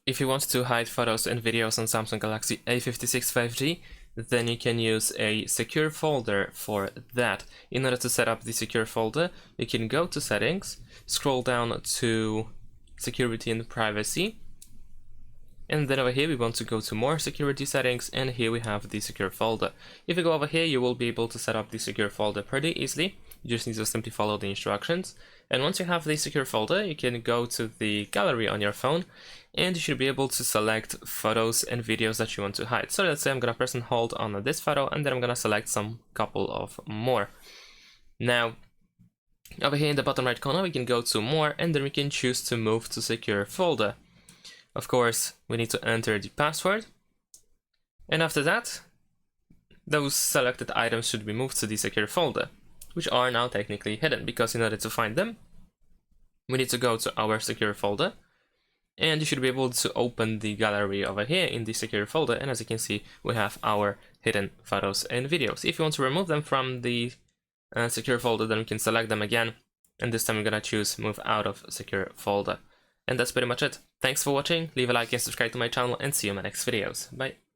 if you want to hide photos and videos on Samsung Galaxy A56 5G, then you can use a secure folder for that. In order to set up the secure folder, you can go to settings, scroll down to security and privacy, and then over here we want to go to more security settings, and here we have the secure folder. If you go over here, you will be able to set up the secure folder pretty easily. You just need to simply follow the instructions. And once you have the secure folder, you can go to the gallery on your phone, and you should be able to select photos and videos that you want to hide. So let's say I'm gonna press and hold on this photo, and then I'm gonna select some couple of more. Now, over here in the bottom right corner, we can go to more, and then we can choose to move to secure folder. Of course, we need to enter the password, and after that, those selected items should be moved to the secure folder, which are now technically hidden, because in order to find them, we need to go to our secure folder, and you should be able to open the gallery over here in the secure folder, and as you can see, we have our hidden photos and videos. If you want to remove them from the secure folder, then we can select them again, and this time I'm gonna choose move out of secure folder. And that's pretty much it. Thanks for watching, leave a like and subscribe to my channel, and see you in my next videos. Bye!